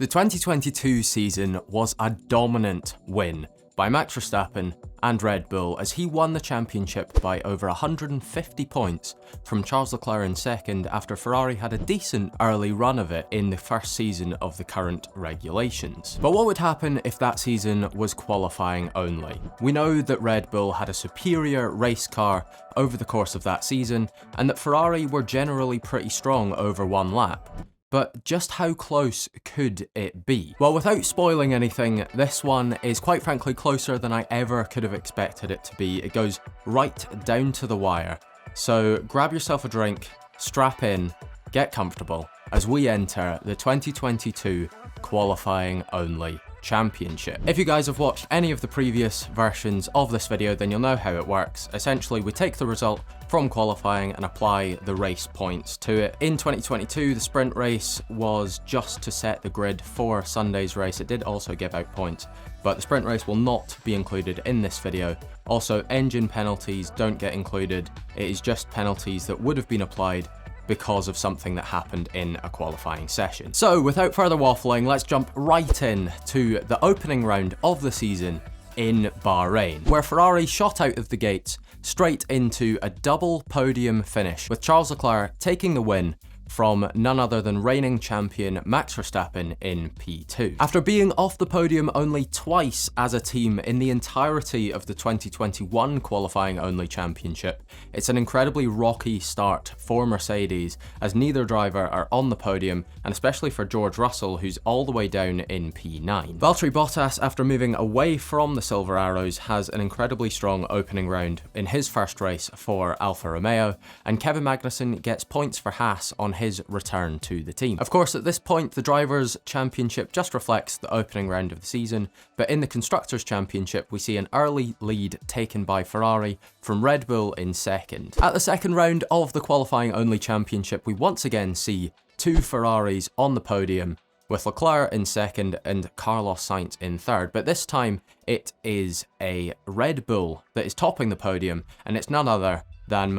The 2022 season was a dominant win by Max Verstappen and Red Bull as he won the championship by over 150 points from Charles Leclerc in second after Ferrari had a decent early run of it in the first season of the current regulations. But what would happen if that season was qualifying only? We know that Red Bull had a superior race car over the course of that season and that Ferrari were generally pretty strong over one lap. But just how close could it be? Well, without spoiling anything, this one is quite frankly closer than I ever could have expected it to be. It goes right down to the wire. So grab yourself a drink, strap in, get comfortable as we enter the 2022 qualifying only championship. If you guys have watched any of the previous versions of this video, then you'll know how it works. Essentially, we take the result from qualifying and apply the race points to it. In 2022, the sprint race was just to set the grid for Sunday's race. It did also give out points, but the sprint race will not be included in this video. Also, engine penalties don't get included. It is just penalties that would have been applied because of something that happened in a qualifying session. So without further waffling, let's jump right in to the opening round of the season in Bahrain, where Ferrari shot out of the gates straight into a double podium finish, with Charles Leclerc taking the win from none other than reigning champion Max Verstappen in P2. After being off the podium only twice as a team in the entirety of the 2021 qualifying only championship, it's an incredibly rocky start for Mercedes as neither driver are on the podium, and especially for George Russell, who's all the way down in P9. Valtteri Bottas, after moving away from the Silver Arrows, has an incredibly strong opening round in his first race for Alfa Romeo, and Kevin Magnussen gets points for Haas on his return to the team. Of course, at this point, the Drivers' Championship just reflects the opening round of the season, but in the Constructors' Championship, we see an early lead taken by Ferrari from Red Bull in second. At the second round of the qualifying only championship, we once again see two Ferraris on the podium, with Leclerc in second and Carlos Sainz in third, but this time it is a Red Bull that is topping the podium, and it's none other than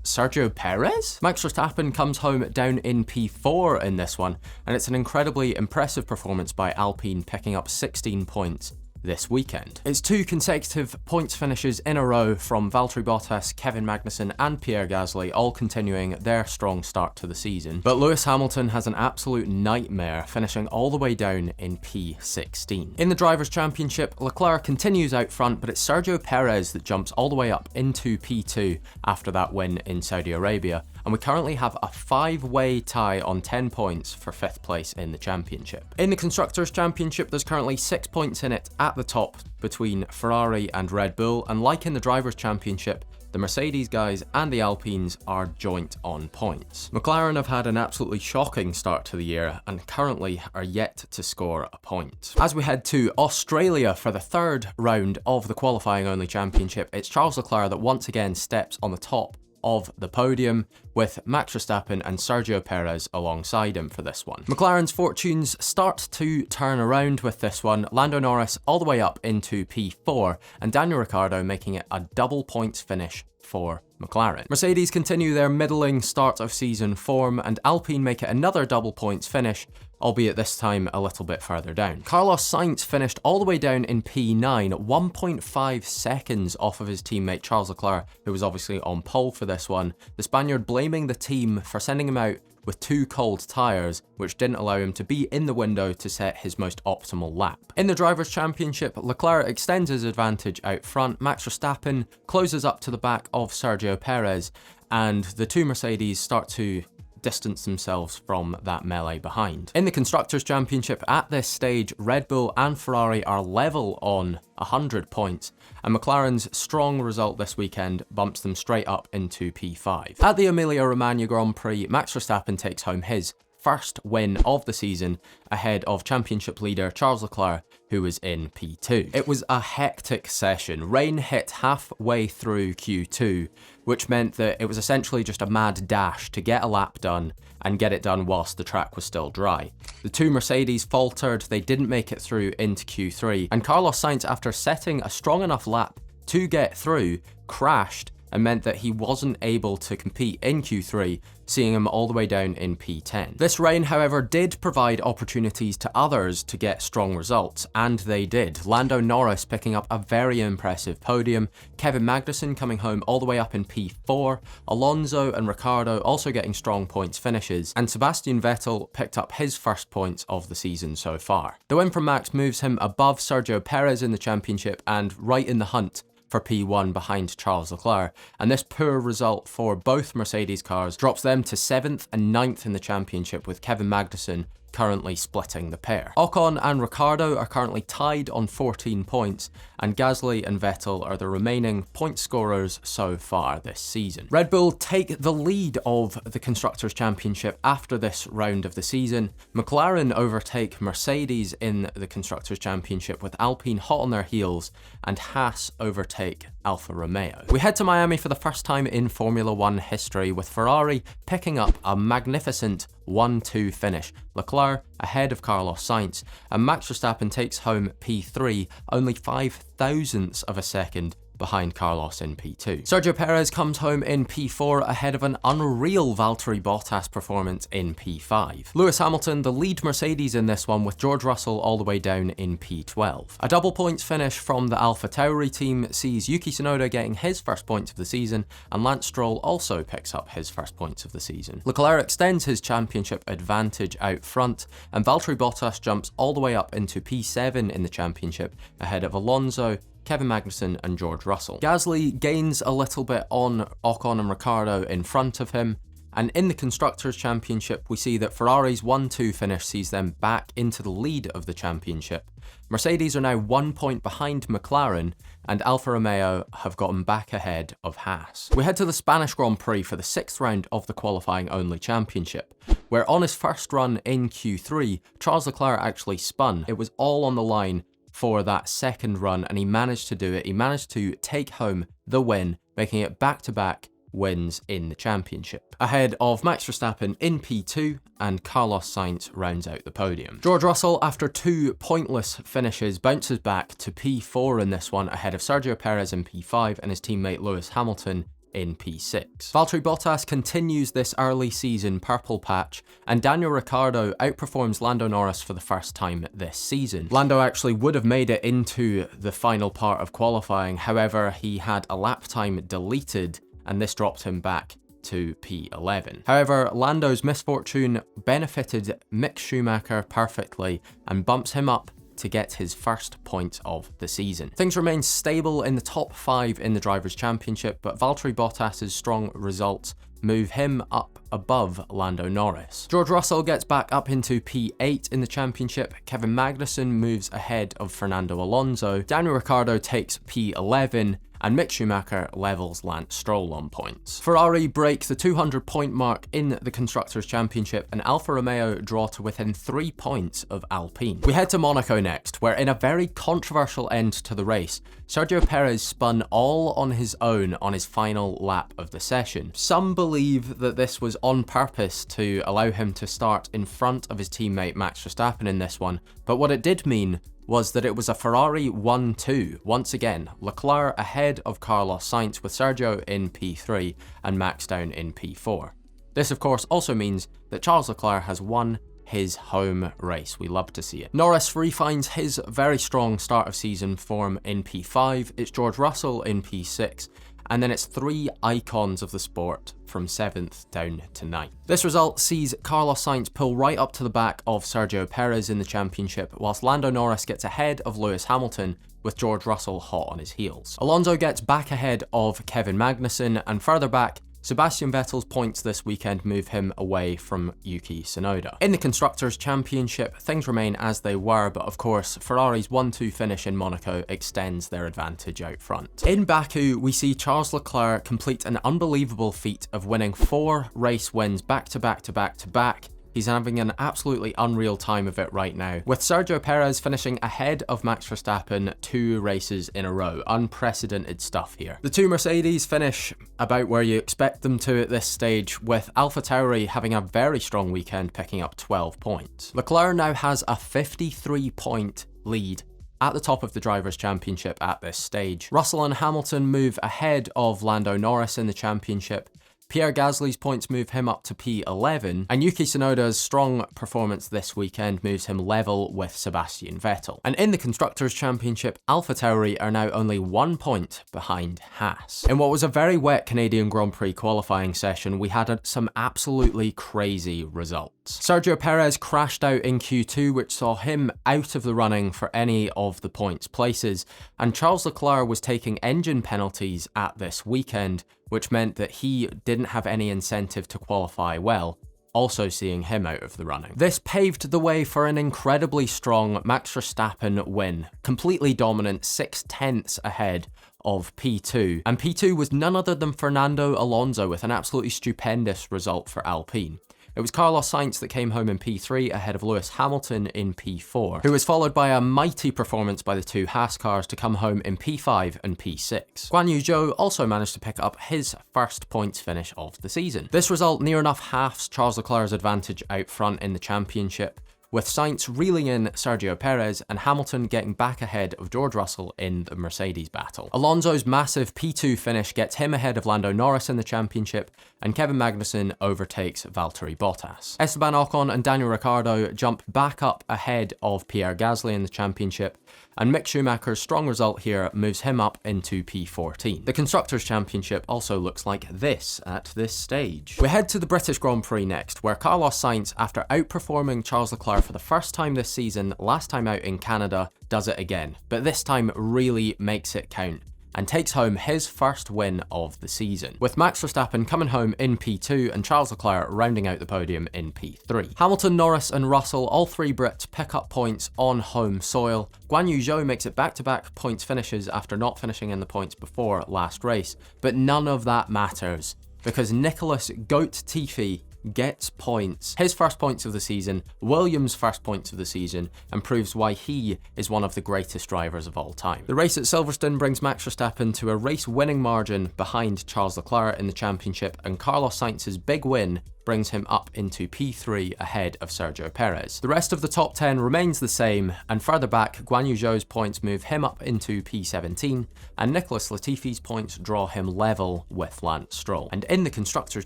Sergio Perez? Max Verstappen comes home down in P4 in this one, and it's an incredibly impressive performance by Alpine, picking up 16 points this weekend. It's two consecutive points finishes in a row from Valtteri Bottas, Kevin Magnussen and Pierre Gasly, all continuing their strong start to the season. But Lewis Hamilton has an absolute nightmare, finishing all the way down in P16. In the Drivers' Championship, Leclerc continues out front, but it's Sergio Perez that jumps all the way up into P2 after that win in Saudi Arabia, and we currently have a 5-way tie on 10 points for 5th place in the championship. In the Constructors' Championship, there's currently 6 points in it at the top between Ferrari and Red Bull, and like in the Drivers' Championship, the Mercedes guys and the Alpines are joint on points. McLaren have had an absolutely shocking start to the year and currently are yet to score a point. As we head to Australia for the third round of the qualifying only championship, it's Charles Leclerc that once again steps on the top of the podium, with Max Verstappen and Sergio Perez alongside him for this one. McLaren's fortunes start to turn around with this one, Lando Norris all the way up into P4, and Daniel Ricciardo making it a double points finish for McLaren. Mercedes continue their middling start of season form, and Alpine make it another double points finish, albeit this time a little bit further down. Carlos Sainz finished all the way down in P9, 1.5 seconds off of his teammate Charles Leclerc, who was obviously on pole for this one, the Spaniard blaming the team for sending him out with too cold tyres, which didn't allow him to be in the window to set his most optimal lap. In the Drivers' Championship, Leclerc extends his advantage out front, Max Verstappen closes up to the back of Sergio Perez, and the two Mercedes start to distance themselves from that melee behind. In the Constructors' Championship, at this stage, Red Bull and Ferrari are level on 100 points, and McLaren's strong result this weekend bumps them straight up into P5. At the Emilia-Romagna Grand Prix, Max Verstappen takes home his first win of the season ahead of championship leader Charles Leclerc, who was in P2. It was a hectic session. Rain hit halfway through Q2, which meant that it was essentially just a mad dash to get a lap done and get it done whilst the track was still dry. The two Mercedes faltered, they didn't make it through into Q3, and Carlos Sainz, after setting a strong enough lap to get through, crashed and meant that he wasn't able to compete in Q3, seeing him all the way down in P10. This rain, however, did provide opportunities to others to get strong results, and they did. Lando Norris picking up a very impressive podium, Kevin Magnussen coming home all the way up in P4, Alonso and Ricciardo also getting strong points finishes, and Sebastian Vettel picked up his first points of the season so far. The win from Max moves him above Sergio Perez in the championship and right in the hunt for P1 behind Charles Leclerc, and this poor result for both Mercedes cars drops them to 7th and 9th in the championship, with Kevin Magnussen currently splitting the pair. Ocon and Ricciardo are currently tied on 14 points, and Gasly and Vettel are the remaining point scorers so far this season. Red Bull take the lead of the Constructors' Championship after this round of the season. McLaren overtake Mercedes in the Constructors' Championship with Alpine hot on their heels, and Haas overtake Alfa Romeo. We head to Miami for the first time in Formula One history, with Ferrari picking up a magnificent 1-2 finish. Leclerc ahead of Carlos Sainz, and Max Verstappen takes home P3, only 0.005 of a second behind Carlos in P2. Sergio Perez comes home in P4 ahead of an unreal Valtteri Bottas performance in P5. Lewis Hamilton, the lead Mercedes in this one, with George Russell all the way down in P12. A double points finish from the AlphaTauri team sees Yuki Tsunoda getting his first points of the season, and Lance Stroll also picks up his first points of the season. Leclerc extends his championship advantage out front, and Valtteri Bottas jumps all the way up into P7 in the championship ahead of Alonso, Kevin Magnussen and George Russell. Gasly gains a little bit on Ocon and Ricciardo in front of him, and in the Constructors' Championship we see that Ferrari's 1-2 finish sees them back into the lead of the championship. Mercedes are now 1 point behind McLaren, and Alfa Romeo have gotten back ahead of Haas. We head to the Spanish Grand Prix for the 6th round of the qualifying only championship, where on his first run in Q3, Charles Leclerc actually spun. It was all on the line for that second run, and he managed to do it. He managed to take home the win, making it back-to-back wins in the championship, ahead of Max Verstappen in P2, and Carlos Sainz rounds out the podium. George Russell, after 2 pointless finishes, bounces back to P4 in this one, ahead of Sergio Perez in P5 and his teammate Lewis Hamilton in P6. Valtteri Bottas continues this early season purple patch, and Daniel Ricciardo outperforms Lando Norris for the first time this season. Lando actually would have made it into the final part of qualifying, however he had a lap time deleted, and this dropped him back to P11. However, Lando's misfortune benefited Mick Schumacher perfectly and bumps him up to get his first point of the season. Things remain stable in the top 5 in the Drivers' Championship, but Valtteri Bottas' strong results move him up above Lando Norris. George Russell gets back up into P8 in the championship, Kevin Magnussen moves ahead of Fernando Alonso, Daniel Ricciardo takes P11, and Mick Schumacher levels Lance Stroll on points. Ferrari break the 200 point mark in the Constructors' Championship, and Alfa Romeo draw to within 3 points of Alpine. We head to Monaco next, where in a very controversial end to the race, Sergio Perez spun all on his own on his final lap of the session. Some believe that this was on purpose to allow him to start in front of his teammate Max Verstappen in this one, but what it did mean was that it was a Ferrari 1-2. Once again, Leclerc ahead of Carlos Sainz, with Sergio in P3 and Max down in P4. This of course also means that Charles Leclerc has won his home race. We love to see it. Norris refines his very strong start of season form in P5, it's George Russell in P6, and then it's 3 icons of the sport from 7th down to 9th. This result sees Carlos Sainz pull right up to the back of Sergio Perez in the championship, whilst Lando Norris gets ahead of Lewis Hamilton, with George Russell hot on his heels. Alonso gets back ahead of Kevin Magnussen, and further back, Sebastian Vettel's points this weekend move him away from Yuki Tsunoda. In the Constructors' Championship, things remain as they were, but of course, Ferrari's 1-2 finish in Monaco extends their advantage out front. In Baku, we see Charles Leclerc complete an unbelievable feat of winning 4 race wins back to back to back to back. He's having an absolutely unreal time of it right now, with Sergio Perez finishing ahead of Max Verstappen 2 races in a row. Unprecedented stuff here. The 2 Mercedes finish about where you expect them to at this stage, with AlphaTauri having a very strong weekend picking up 12 points. Leclerc now has a 53 point lead at the top of the Drivers' Championship at this stage. Russell and Hamilton move ahead of Lando Norris in the championship. Pierre Gasly's points move him up to P11, and Yuki Tsunoda's strong performance this weekend moves him level with Sebastian Vettel. And in the Constructors' Championship, AlphaTauri are now only 1 point behind Haas. In what was a very wet Canadian Grand Prix qualifying session, we had some absolutely crazy results. Sergio Perez crashed out in Q2, which saw him out of the running for any of the points places, and Charles Leclerc was taking engine penalties at this weekend, which meant that he didn't have any incentive to qualify well, also seeing him out of the running. This paved the way for an incredibly strong Max Verstappen win, completely dominant, 6/10 ahead of P2, and P2 was none other than Fernando Alonso with an absolutely stupendous result for Alpine. It was Carlos Sainz that came home in P3 ahead of Lewis Hamilton in P4, who was followed by a mighty performance by the two Haas cars to come home in P5 and P6. Guan Yu Zhou also managed to pick up his first points finish of the season. This result near enough halves Charles Leclerc's advantage out front in the championship, with Sainz reeling in Sergio Perez and Hamilton getting back ahead of George Russell in the Mercedes battle. Alonso's massive P2 finish gets him ahead of Lando Norris in the championship, and Kevin Magnussen overtakes Valtteri Bottas. Esteban Ocon and Daniel Ricciardo jump back up ahead of Pierre Gasly in the championship, and Mick Schumacher's strong result here moves him up into P14. The Constructors' Championship also looks like this at this stage. We head to the British Grand Prix next, where Carlos Sainz, after outperforming Charles Leclerc for the first time this season, last time out in Canada, does it again, but this time really makes it count, and takes home his first win of the season, with Max Verstappen coming home in P2 and Charles Leclerc rounding out the podium in P3. Hamilton, Norris and Russell, all three Brits, pick up points on home soil. Guan Yu Zhou makes it back-to-back points finishes after not finishing in the points before last race, but none of that matters, because Nicholas Goat Tiffy gets points, his first points of the season, Williams' first points of the season, and proves why he is one of the greatest drivers of all time. The race at Silverstone brings Max Verstappen to a race-winning margin behind Charles Leclerc in the championship, and Carlos Sainz's big win brings him up into P3 ahead of Sergio Perez. The rest of the top 10 remains the same, and further back, Guan Yu Zhou's points move him up into P17, and Nicholas Latifi's points draw him level with Lance Stroll. And in the Constructors'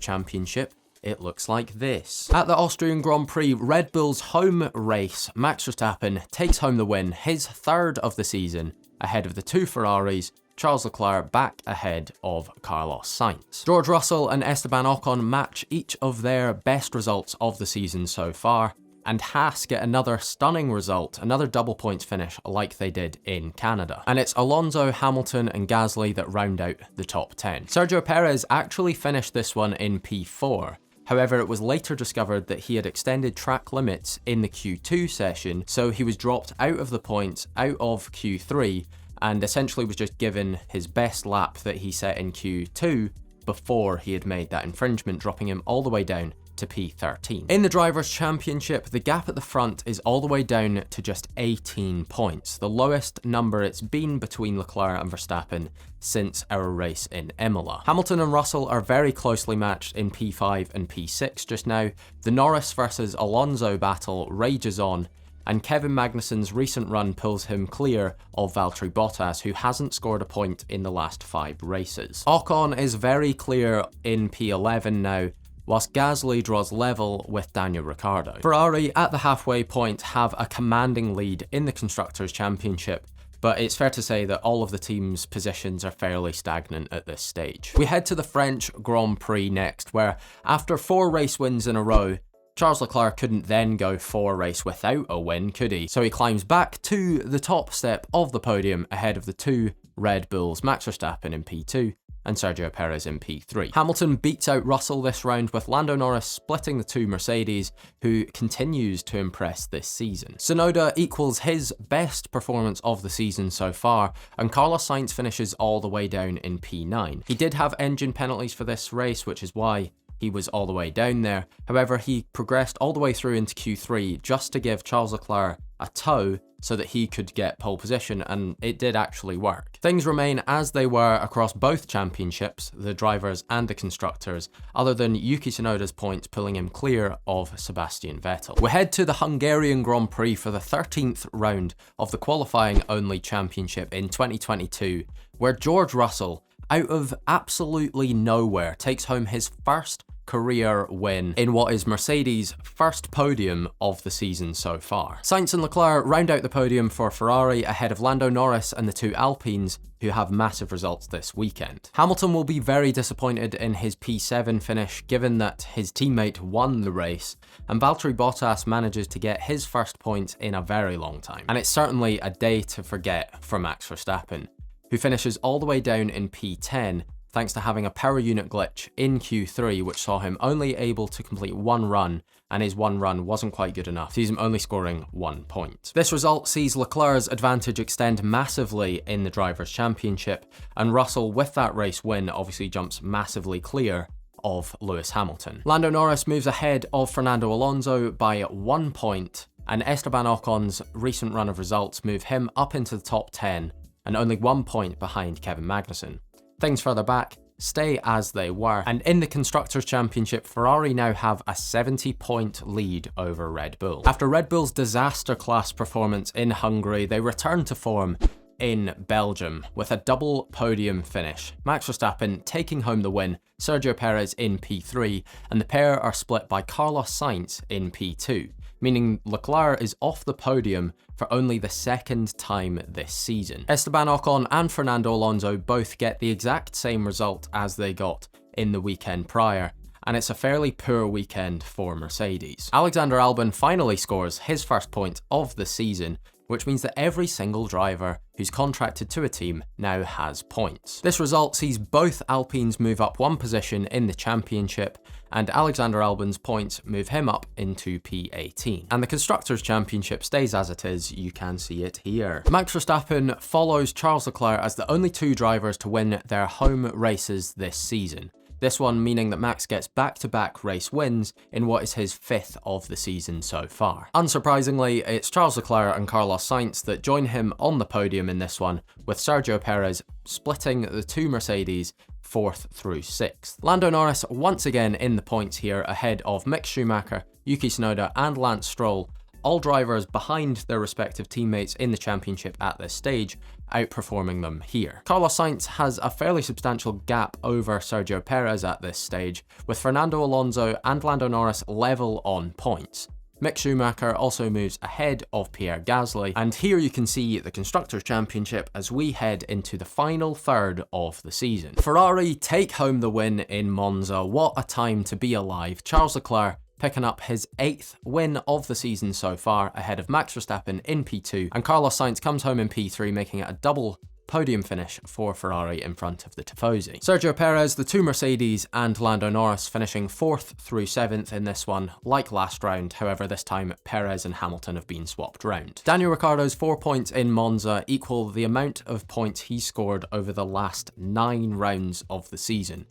Championship, it looks like this. At the Austrian Grand Prix, Red Bull's home race, Max Verstappen takes home the win, his third of the season, ahead of the two Ferraris, Charles Leclerc back ahead of Carlos Sainz. George Russell and Esteban Ocon match each of their best results of the season so far, and Haas get another stunning result, another double points finish like they did in Canada. And it's Alonso, Hamilton and Gasly that round out the top 10. Sergio Perez actually finished this one in P4. However, it was later discovered that he had extended track limits in the Q2 session, so he was dropped out of the points, out of Q3, and essentially was just given his best lap that he set in Q2 before he had made that infringement, dropping him all the way down to P13. In the Drivers' Championship, the gap at the front is all the way down to just 18 points, the lowest number it's been between Leclerc and Verstappen since our race in Imola. Hamilton and Russell are very closely matched in P5 and P6 just now. The Norris versus Alonso battle rages on, and Kevin Magnussen's recent run pulls him clear of Valtteri Bottas, who hasn't scored a point in the last 5 races. Ocon is very clear in P11 now, whilst Gasly draws level with Daniel Ricciardo. Ferrari, at the halfway point, have a commanding lead in the Constructors' Championship, but it's fair to say that all of the teams' positions are fairly stagnant at this stage. We head to the French Grand Prix next, where after 4 race wins in a row, Charles Leclerc couldn't then go 4 races without a win, could he? So he climbs back to the top step of the podium ahead of the 2 Red Bulls, Max Verstappen in P2 and Sergio Perez in P3. Hamilton beats out Russell this round, with Lando Norris splitting the 2 Mercedes, who continues to impress this season. Tsunoda equals his best performance of the season so far, and Carlos Sainz finishes all the way down in P9. He did have engine penalties for this race, which is why he was all the way down there. However, he progressed all the way through into Q3 just to give Charles Leclerc a toe so that he could get pole position, and it did actually work. Things remain as they were across both championships, the drivers and the constructors, other than Yuki Tsunoda's points pulling him clear of Sebastian Vettel. We head to the Hungarian Grand Prix for the 13th round of the qualifying only championship in 2022, where George Russell, out of absolutely nowhere, takes home his first career win in what is Mercedes' first podium of the season so far. Sainz and Leclerc round out the podium for Ferrari ahead of Lando Norris and the two Alpines, who have massive results this weekend. Hamilton will be very disappointed in his P7 finish, given that his teammate won the race, and Valtteri Bottas manages to get his first points in a very long time. And it's certainly a day to forget for Max Verstappen, who finishes all the way down in P10 thanks to having a power unit glitch in Q3, which saw him only able to complete one run, and his one run wasn't quite good enough, sees him only scoring 1 point. This result sees Leclerc's advantage extend massively in the Drivers' Championship, and Russell, with that race win, obviously jumps massively clear of Lewis Hamilton. Lando Norris moves ahead of Fernando Alonso by 1 point, and Esteban Ocon's recent run of results move him up into the top 10, and only 1 point behind Kevin Magnussen. Things further back stay as they were, and in the Constructors' Championship, Ferrari now have a 70-point lead over Red Bull. After Red Bull's disaster class performance in Hungary, they return to form in Belgium with a double podium finish. Max Verstappen taking home the win, Sergio Perez in P3, and the pair are split by Carlos Sainz in P2, meaning Leclerc is off the podium for only the second time this season. Esteban Ocon and Fernando Alonso both get the exact same result as they got in the weekend prior, and it's a fairly poor weekend for Mercedes. Alexander Albon finally scores his first point of the season, which means that every single driver who's contracted to a team now has points. This result sees both Alpines move up 1 position in the championship, and Alexander Albon's points move him up into P18. And the Constructors' Championship stays as it is, you can see it here. Max Verstappen follows Charles Leclerc as the only two drivers to win their home races this season. This one meaning that Max gets back-to-back race wins in what is his 5th of the season so far. Unsurprisingly, it's Charles Leclerc and Carlos Sainz that join him on the podium in this one, with Sergio Perez splitting the two Mercedes 4th through 6th. Lando Norris once again in the points here ahead of Mick Schumacher, Yuki Tsunoda and Lance Stroll, all drivers behind their respective teammates in the championship at this stage, outperforming them here. Carlos Sainz has a fairly substantial gap over Sergio Perez at this stage, with Fernando Alonso and Lando Norris level on points. Mick Schumacher also moves ahead of Pierre Gasly, and here you can see the Constructors' Championship as we head into the final third of the season. Ferrari take home the win in Monza. What a time to be alive. Charles Leclerc picking up his 8th win of the season so far ahead of Max Verstappen in P2, and Carlos Sainz comes home in P3, making it a double podium finish for Ferrari in front of the Tifosi. Sergio Perez, the two Mercedes and Lando Norris finishing 4th through 7th in this one, like last round, however this time Perez and Hamilton have been swapped round. Daniel Ricciardo's 4 points in Monza equal the amount of points he scored over the last 9 rounds of the season.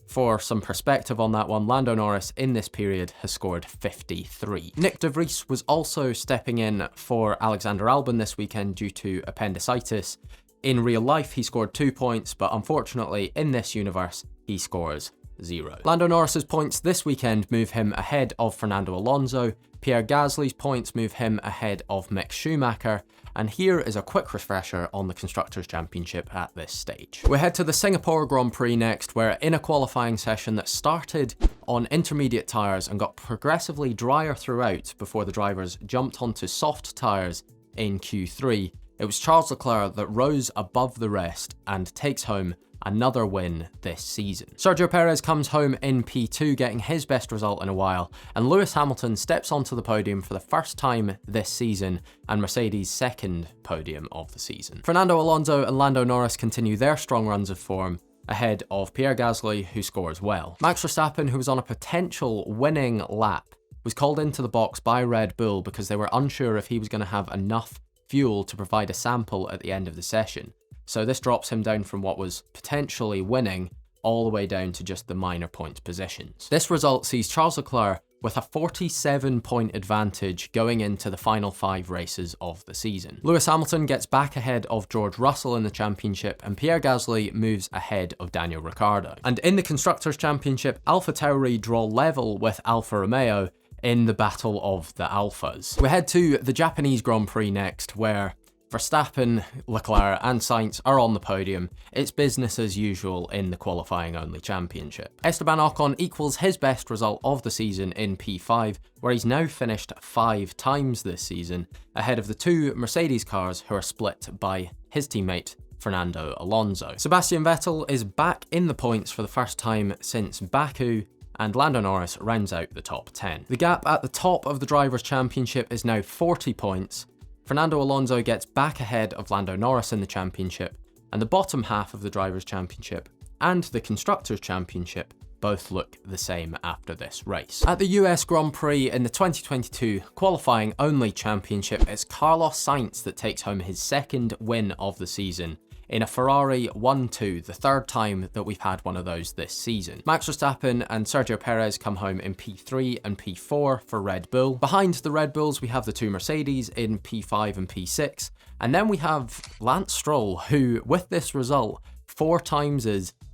For some perspective on that one, Lando Norris in this period has scored 53. Nick de Vries was also stepping in for Alexander Albon this weekend due to appendicitis. In real life, he scored 2 points, but unfortunately in this universe, he scores 0. Lando Norris's points this weekend move him ahead of Fernando Alonso, Pierre Gasly's points move him ahead of Mick Schumacher, and here is a quick refresher on the Constructors' Championship at this stage. We head to the Singapore Grand Prix next, where in a qualifying session that started on intermediate tyres and got progressively drier throughout before the drivers jumped onto soft tyres in Q3, it was Charles Leclerc that rose above the rest and takes home another win this season. Sergio Perez comes home in P2, getting his best result in a while, and Lewis Hamilton steps onto the podium for the first time this season, and Mercedes' second podium of the season. Fernando Alonso and Lando Norris continue their strong runs of form, ahead of Pierre Gasly, who scores well. Max Verstappen, who was on a potential winning lap, was called into the box by Red Bull because they were unsure if he was going to have enough fuel to provide a sample at the end of the session. So this drops him down from what was potentially winning all the way down to just the minor points positions. This result sees Charles Leclerc with a 47-point advantage going into the final 5 races of the season. Lewis Hamilton gets back ahead of George Russell in the championship, and Pierre Gasly moves ahead of Daniel Ricciardo. And in the Constructors' Championship, AlphaTauri draw level with Alfa Romeo in the battle of the Alphas. We head to the Japanese Grand Prix next, where Verstappen, Leclerc and Sainz are on the podium. It's business as usual in the qualifying only championship. Esteban Ocon equals his best result of the season in P5, where he's now finished 5 times this season, ahead of the 2 Mercedes cars who are split by his teammate Fernando Alonso. Sebastian Vettel is back in the points for the first time since Baku, and Lando Norris rounds out the top 10. The gap at the top of the Drivers' Championship is now 40 points. Fernando Alonso gets back ahead of Lando Norris in the championship, and the bottom half of the Drivers' Championship and the Constructors' Championship both look the same after this race. At the US Grand Prix in the 2022 qualifying only championship, it's Carlos Sainz that takes home his 2nd win of the season in a Ferrari 1-2, the 3rd time that we've had one of those this season. Max Verstappen and Sergio Perez come home in P3 and P4 for Red Bull. Behind the Red Bulls, we have the 2 Mercedes in P5 and P6, and then we have Lance Stroll, who, with this result, 4 times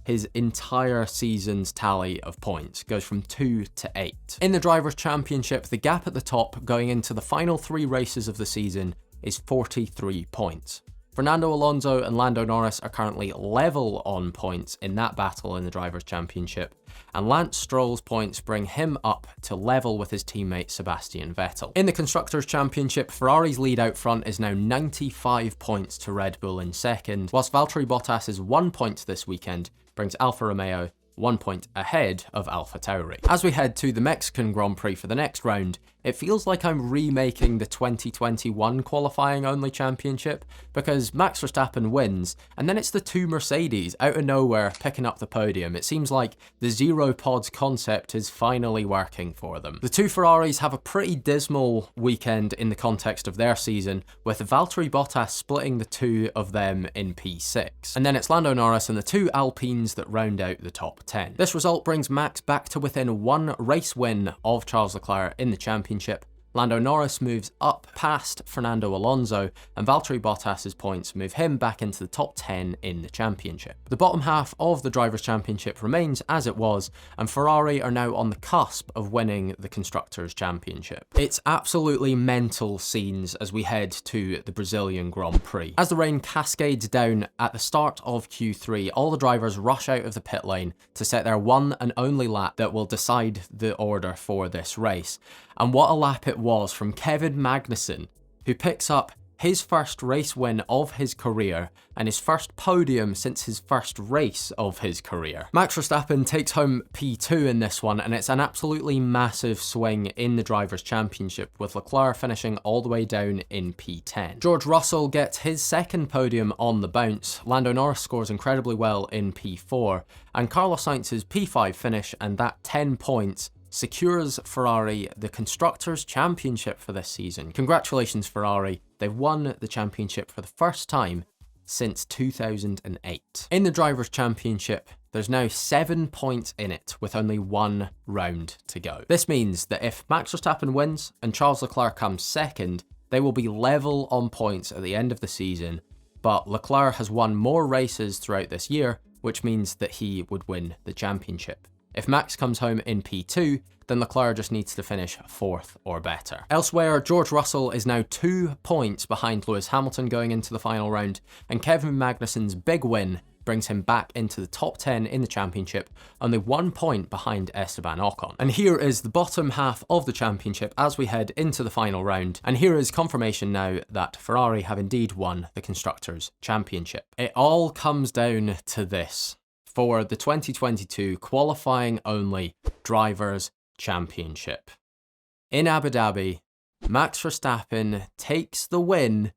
his entire season's tally of points, goes from 2 to 8. In the Drivers' Championship, the gap at the top going into the final 3 races of the season is 43 points. Fernando Alonso and Lando Norris are currently level on points in that battle in the Drivers' Championship, and Lance Stroll's points bring him up to level with his teammate Sebastian Vettel. In the Constructors' Championship, Ferrari's lead out front is now 95 points to Red Bull in 2nd, whilst Valtteri Bottas's 1 point this weekend brings Alfa Romeo 1 point ahead of AlphaTauri. As we head to the Mexican Grand Prix for the next round, it feels like I'm remaking the 2021 qualifying only championship, because Max Verstappen wins, and then it's the 2 Mercedes out of nowhere picking up the podium. It seems like the zero pods concept is finally working for them. The 2 Ferraris have a pretty dismal weekend in the context of their season, with Valtteri Bottas splitting the 2 of them in P6. And then it's Lando Norris and the 2 Alpines that round out the top 10. This result brings Max back to within 1 race win of Charles Leclerc in the championship. Lando Norris moves up past Fernando Alonso, and Valtteri Bottas's points move him back into the top 10 in the championship. The bottom half of the Drivers' Championship remains as it was, and Ferrari are now on the cusp of winning the Constructors' Championship. It's absolutely mental scenes as we head to the Brazilian Grand Prix. As the rain cascades down at the start of Q3, all the drivers rush out of the pit lane to set their one and only lap that will decide the order for this race. And what a lap it was from Kevin Magnussen, who picks up his first race win of his career and his first podium since his first race of his career. Max Verstappen takes home P2 in this one, and it's an absolutely massive swing in the Drivers' Championship, with Leclerc finishing all the way down in P10. George Russell gets his 2nd podium on the bounce, Lando Norris scores incredibly well in P4, and Carlos Sainz's P5 finish and that 10 points secures Ferrari the Constructors' Championship for this season. Congratulations, Ferrari. They've won the championship for the first time since 2008. In the Drivers' Championship, there's now 7 points in it with only 1 round to go. This means that if Max Verstappen wins and Charles Leclerc comes 2nd, they will be level on points at the end of the season, but Leclerc has won more races throughout this year, which means that he would win the championship. If Max comes home in P2, then Leclerc just needs to finish 4th or better. Elsewhere, George Russell is now 2 points behind Lewis Hamilton going into the final round, and Kevin Magnussen's big win brings him back into the top 10 in the championship, only 1 point behind Esteban Ocon. And here is the bottom half of the championship as we head into the final round, and here is confirmation now that Ferrari have indeed won the Constructors' Championship. It all comes down to this for the 2022 qualifying only Drivers' Championship. In Abu Dhabi, Max Verstappen takes the win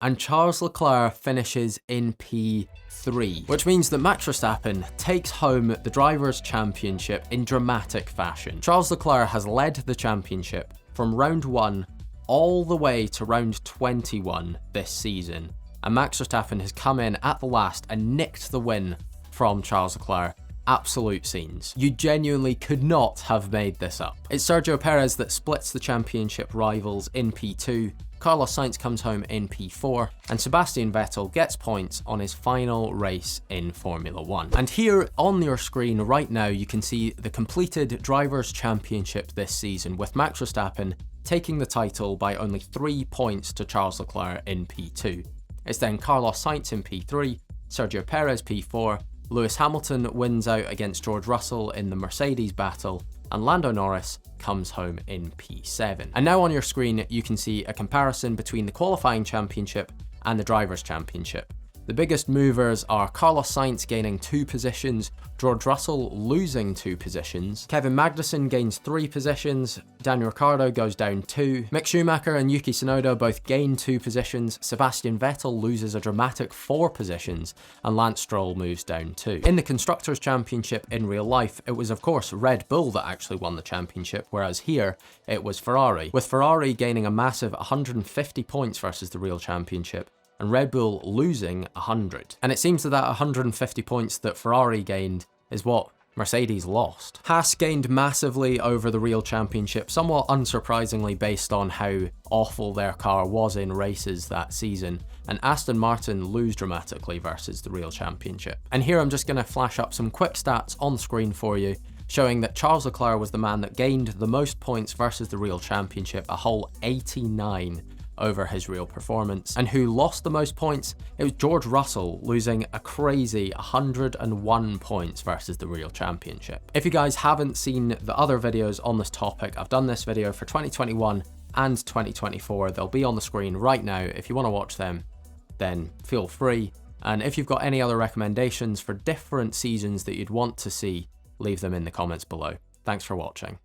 and Charles Leclerc finishes in P3, which means that Max Verstappen takes home the Drivers' Championship in dramatic fashion. Charles Leclerc has led the championship from round 1 all the way to round 21 this season, and Max Verstappen has come in at the last and nicked the win from Charles Leclerc absolute scenes. You genuinely could not have made this up. It's Sergio Perez that splits the championship rivals in P2, Carlos Sainz comes home in P4, and Sebastian Vettel gets points on his final race in Formula 1. And here on your screen right now, you can see the completed Drivers' Championship this season, with Max Verstappen taking the title by only 3 points to Charles Leclerc in P2. It's then Carlos Sainz in P3, Sergio Perez P4, Lewis Hamilton wins out against George Russell in the Mercedes battle, and Lando Norris comes home in P7. And now on your screen, you can see a comparison between the qualifying championship and the Drivers' Championship. The biggest movers are Carlos Sainz gaining 2 positions, George Russell losing 2 positions, Kevin Magnussen gains 3 positions, Daniel Ricciardo goes down 2, Mick Schumacher and Yuki Tsunoda both gain 2 positions, Sebastian Vettel loses a dramatic 4 positions, and Lance Stroll moves down 2. In the Constructors' Championship in real life, it was of course Red Bull that actually won the championship, whereas here it was Ferrari, with Ferrari gaining a massive 150 points versus the real championship, and Red Bull losing 100. And it seems that 150 points that Ferrari gained is what Mercedes lost. Haas gained massively over the real championship, somewhat unsurprisingly based on how awful their car was in races that season, and Aston Martin lose dramatically versus the real championship. And here I'm just going to flash up some quick stats on screen for you, showing that Charles Leclerc was the man that gained the most points versus the real championship, a whole 89 over his real performance. And who lost the most points? It was George Russell, losing a crazy 101 points versus the real championship. If you guys haven't seen the other videos on this topic, I've done this video for 2021 and 2024. They'll be on the screen right now. If you want to watch them, then feel free. And if you've got any other recommendations for different seasons that you'd want to see, leave them in the comments below. Thanks for watching.